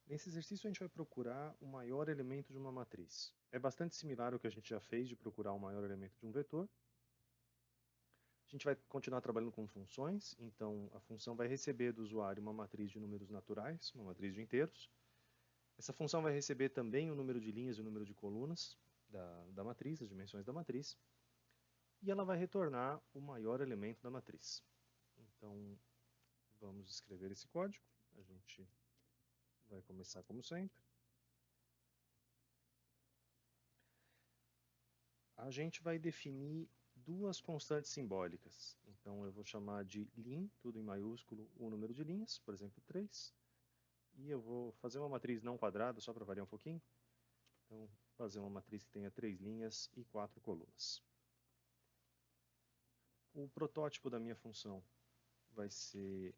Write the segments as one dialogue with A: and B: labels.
A: Nesse exercício a gente vai procurar o maior elemento de uma matriz. É bastante similar ao que a gente já fez de procurar o maior elemento de um vetor. A gente vai continuar trabalhando com funções, então a função vai receber do usuário uma matriz de números naturais, uma matriz de inteiros. Essa função vai receber também o número de linhas e o número de colunas da matriz, as dimensões da matriz, e ela vai retornar o maior elemento da matriz. Então, vamos escrever esse código. A gente vai começar como sempre. A gente vai definir duas constantes simbólicas. Então, eu vou chamar de lim, tudo em maiúsculo, o número de linhas, por exemplo, 3. E eu vou fazer uma matriz não quadrada, só para variar um pouquinho. Então, fazer uma matriz que tenha 3 linhas e 4 colunas. O protótipo da minha função vai ser...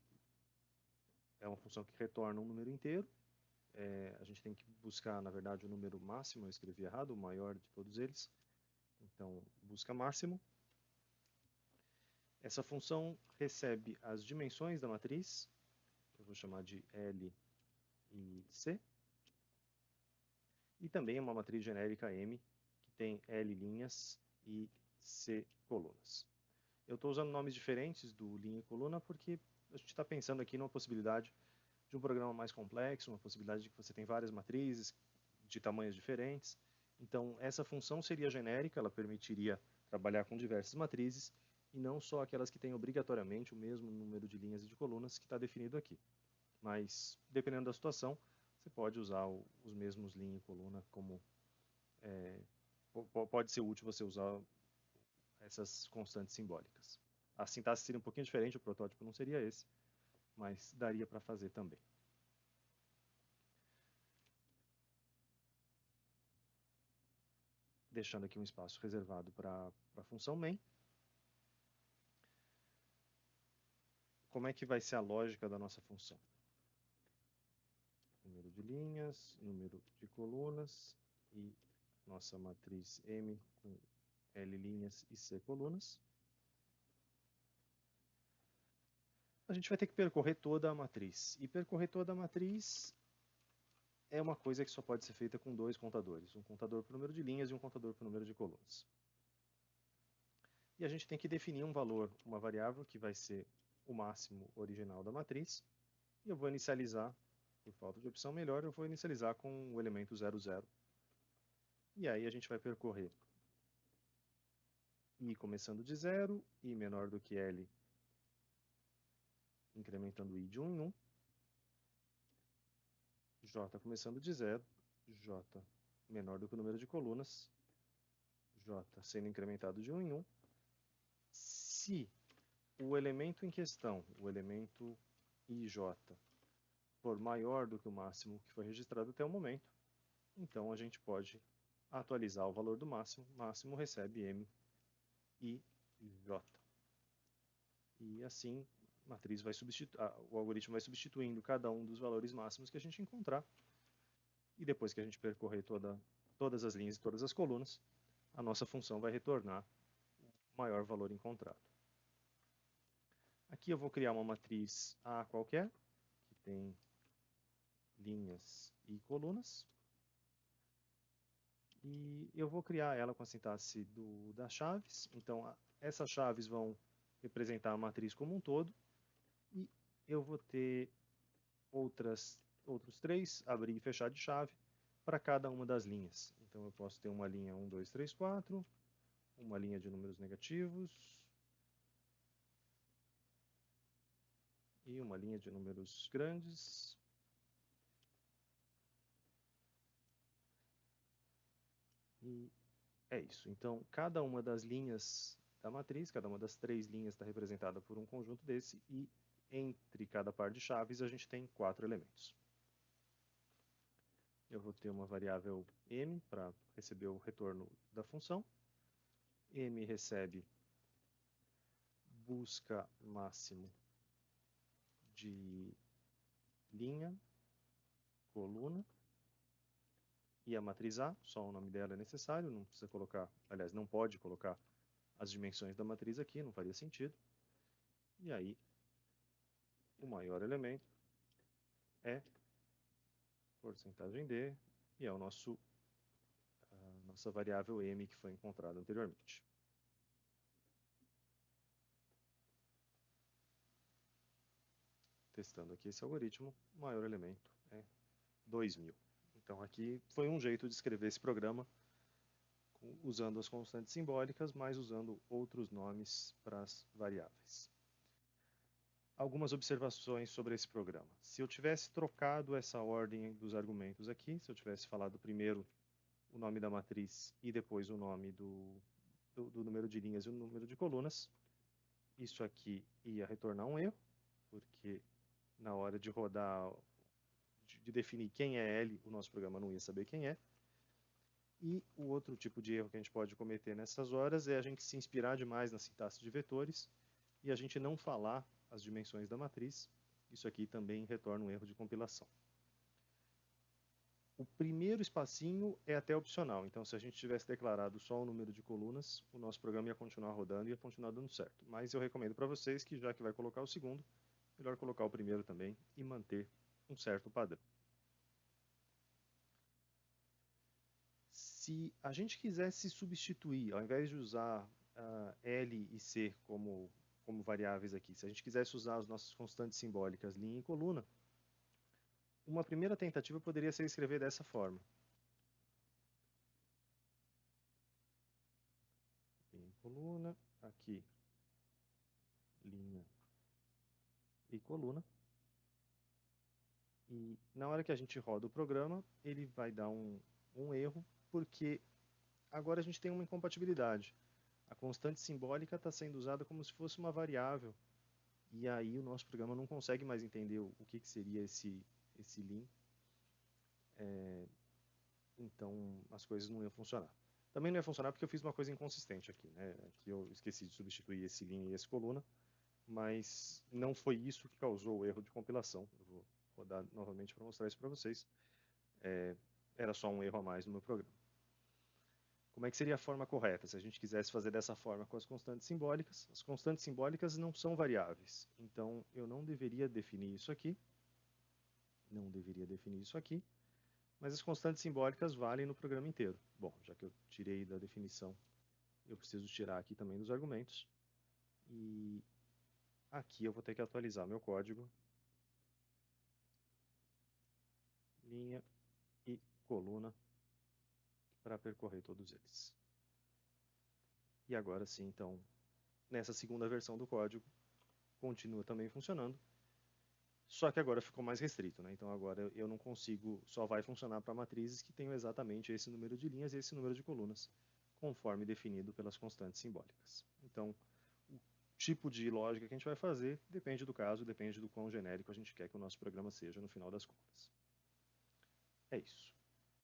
A: É uma função que retorna um número inteiro. A gente tem que buscar, na verdade, o número máximo. Eu escrevi errado, o maior de todos eles. Então, busca máximo. Essa função recebe as dimensões da matriz. Eu vou chamar de L e C. E também uma matriz genérica M, que tem L linhas e C colunas. Eu estou usando nomes diferentes do linha e coluna porque a gente está pensando aqui numa possibilidade de um programa mais complexo, uma possibilidade de que você tem várias matrizes de tamanhos diferentes. Então, essa função seria genérica, ela permitiria trabalhar com diversas matrizes e não só aquelas que têm obrigatoriamente o mesmo número de linhas e de colunas que está definido aqui. Mas, dependendo da situação, você pode usar os mesmos linha e coluna como... pode ser útil você usar essas constantes simbólicas. A sintaxe seria um pouquinho diferente, o protótipo não seria esse, mas daria para fazer também. Deixando aqui um espaço reservado para a função main. Como é que vai ser a lógica da nossa função? Número de linhas, número de colunas e nossa matriz M com L linhas e C colunas. A gente vai ter que percorrer toda a matriz. E percorrer toda a matriz é uma coisa que só pode ser feita com dois contadores. Um contador para o número de linhas e um contador para o número de colunas. E a gente tem que definir um valor, uma variável que vai ser o máximo original da matriz. E eu vou inicializar, por falta de opção melhor, eu vou inicializar com o elemento 00. E aí a gente vai percorrer I começando de 0, I menor do que L, incrementando I de 1 em 1, J começando de 0, J menor do que o número de colunas, J sendo incrementado de 1 em 1. Se o elemento em questão, o elemento IJ, for maior do que o máximo que foi registrado até o momento, então a gente pode atualizar o valor do máximo. Máximo recebe M e J. E assim matriz vai o algoritmo vai substituindo cada um dos valores máximos que a gente encontrar. E depois que a gente percorrer todas as linhas e todas as colunas, a nossa função vai retornar o maior valor encontrado. Aqui eu vou criar uma matriz A qualquer, que tem linhas e colunas. E eu vou criar ela com a sintaxe das chaves. Então, essas chaves vão representar a matriz como um todo. E eu vou ter outros 3, abrir e fechar de chave, para cada uma das linhas. Então, eu posso ter uma linha 1, 2, 3, 4, uma linha de números negativos, e uma linha de números grandes. E é isso. Então, cada uma das linhas da matriz, cada uma das 3 linhas está representada por um conjunto desse, e entre cada par de chaves a gente tem 4 elementos. Eu vou ter uma variável m para receber o retorno da função. M recebe busca máximo de linha, coluna e a matriz A, só o nome dela é necessário, não precisa colocar, aliás, não pode colocar as dimensões da matriz aqui, não faria sentido. E aí, o maior elemento é porcentagem D, e é o nossa variável M que foi encontrada anteriormente. Testando aqui esse algoritmo, o maior elemento é 2000. Então aqui foi um jeito de escrever esse programa usando as constantes simbólicas, mas usando outros nomes para as variáveis. Algumas observações sobre esse programa. Se eu tivesse trocado essa ordem dos argumentos aqui, se eu tivesse falado primeiro o nome da matriz e depois o nome do número de linhas e o número de colunas, isso aqui ia retornar um erro, porque na hora de rodar, de definir quem é L, o nosso programa não ia saber quem é. E o outro tipo de erro que a gente pode cometer nessas horas é a gente se inspirar demais na sintaxe de vetores e a gente não falar as dimensões da matriz. Isso aqui também retorna um erro de compilação. O primeiro espacinho é até opcional, então se a gente tivesse declarado só o número de colunas, o nosso programa ia continuar rodando e ia continuar dando certo. Mas eu recomendo para vocês que, já que vai colocar o segundo, melhor colocar o primeiro também e manter um certo padrão. Se a gente quisesse substituir, ao invés de usar L e C como variáveis aqui, se a gente quisesse usar as nossas constantes simbólicas linha e coluna, uma primeira tentativa poderia ser escrever dessa forma. Linha e coluna, aqui linha e coluna. E na hora que a gente roda o programa, ele vai dar um erro, porque agora a gente tem uma incompatibilidade. A constante simbólica está sendo usada como se fosse uma variável. E aí o nosso programa não consegue mais entender o que seria esse lim. Então as coisas não iam funcionar. Também não ia funcionar porque eu fiz uma coisa inconsistente aqui, né? Aqui eu esqueci de substituir esse lim e esse coluna, mas não foi isso que causou o erro de compilação. Eu vou rodar novamente para mostrar isso para vocês. Era só um erro a mais no meu programa. Como é que seria a forma correta? Se a gente quisesse fazer dessa forma com as constantes simbólicas, as constantes simbólicas não são variáveis. Então, eu não deveria definir isso aqui. Não deveria definir isso aqui. Mas as constantes simbólicas valem no programa inteiro. Bom, já que eu tirei da definição, eu preciso tirar aqui também dos argumentos. E aqui eu vou ter que atualizar meu código. Linha e coluna para percorrer todos eles. E agora sim, então, nessa segunda versão do código, continua também funcionando. Só que agora ficou mais restrito, né? Então agora eu não consigo, só vai funcionar para matrizes que tenham exatamente esse número de linhas e esse número de colunas, conforme definido pelas constantes simbólicas. Então, o tipo de lógica que a gente vai fazer depende do caso, depende do quão genérico a gente quer que o nosso programa seja no final das contas. É isso.